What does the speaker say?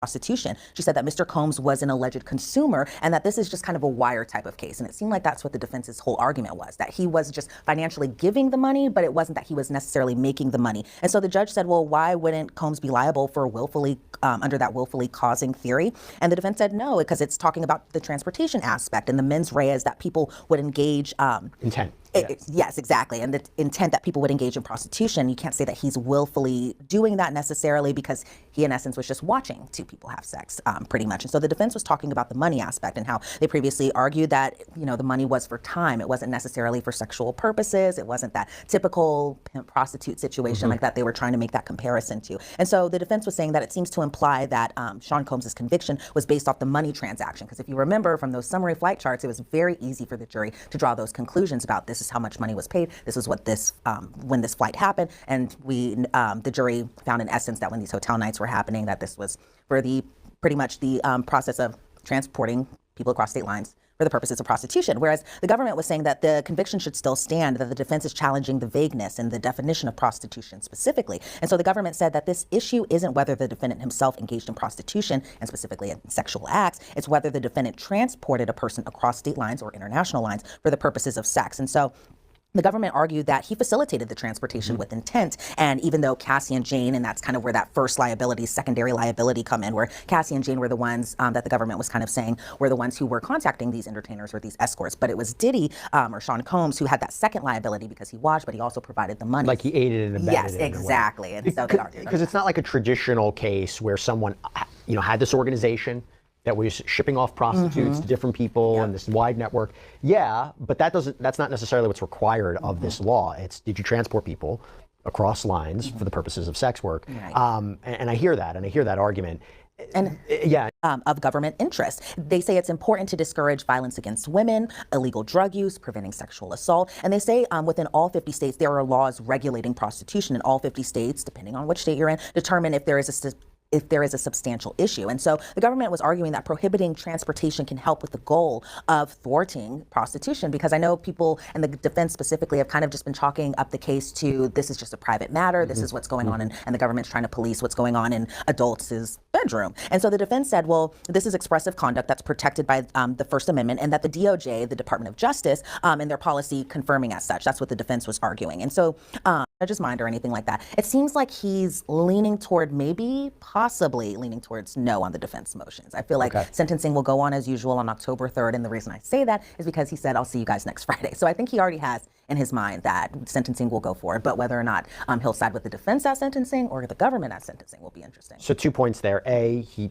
prostitution. She said that Mr. Combs was an alleged consumer and that this is just kind of a wire type of case. And it seemed like that's what the defense's whole argument was, that he was just financially giving the money, but it wasn't that he was necessarily making the money. And so the judge said, well, why wouldn't Combs be liable for willfully, under that willfully causing theory? And the defense said no, because it's talking about the transportation aspect and the mens rea is that people would engage. Intent. Yes, exactly. And the intent that people would engage in prostitution, you can't say that he's willfully doing that necessarily because he, in essence, was just watching two people have sex, pretty much. And so the defense was talking about the money aspect and how they previously argued that, the money was for time. It wasn't necessarily for sexual purposes. It wasn't that typical pimp prostitute situation like that they were trying to make that comparison to. And so the defense was saying that it seems to imply that Sean Combs' conviction was based off the money transaction. Because if you remember from those summary flight charts, it was very easy for the jury to draw those conclusions about this is how much money was paid. This is what this, when this flight happened. And the jury found in essence that when these hotel nights were happening, that this was for pretty much the process of transporting people across state lines for the purposes of prostitution. Whereas the government was saying that the conviction should still stand, that the defense is challenging the vagueness and the definition of prostitution specifically. And so the government said that this issue isn't whether the defendant himself engaged in prostitution and specifically in sexual acts, it's whether the defendant transported a person across state lines or international lines for the purposes of sex. And so the government argued that he facilitated the transportation with intent. And even though Cassie and Jane, and that's kind of where that first liability, secondary liability come in, where Cassie and Jane were the ones that the government was kind of saying were the ones who were contacting these entertainers or these escorts. But it was Diddy or Sean Combs who had that second liability because he watched, but he also provided the money. Like he aided and abetted. Yes, exactly. And so they argued because it's not like a traditional case where someone, had this organization that was shipping off prostitutes to different people and this wide network. Yeah, but that's not necessarily what's required of this law. It's, did you transport people across lines for the purposes of sex work? Right. And I hear that, and I hear that argument. And of government interest. They say it's important to discourage violence against women, illegal drug use, preventing sexual assault. And they say within all 50 states, there are laws regulating prostitution. In all 50 states, depending on which state you're in, determine if there is a substantial issue. And so the government was arguing that prohibiting transportation can help with the goal of thwarting prostitution, because I know people and the defense specifically have kind of just been chalking up the case to this is just a private matter, this is what's going on, and the government's trying to police what's going on in adults' bedroom. And so the defense said, well, this is expressive conduct that's protected by the First Amendment, and that the DOJ, the Department of Justice, and their policy confirming as such. That's what the defense was arguing. And so judge's mind or anything like that. It seems like he's leaning toward possibly leaning towards no on the defense motions. I feel like sentencing will go on as usual on October 3rd. And the reason I say that is because he said, I'll see you guys next Friday. So I think he already has in his mind that sentencing will go forward. But whether or not he'll side with the defense at sentencing or the government at sentencing will be interesting. So 2 points there. A, he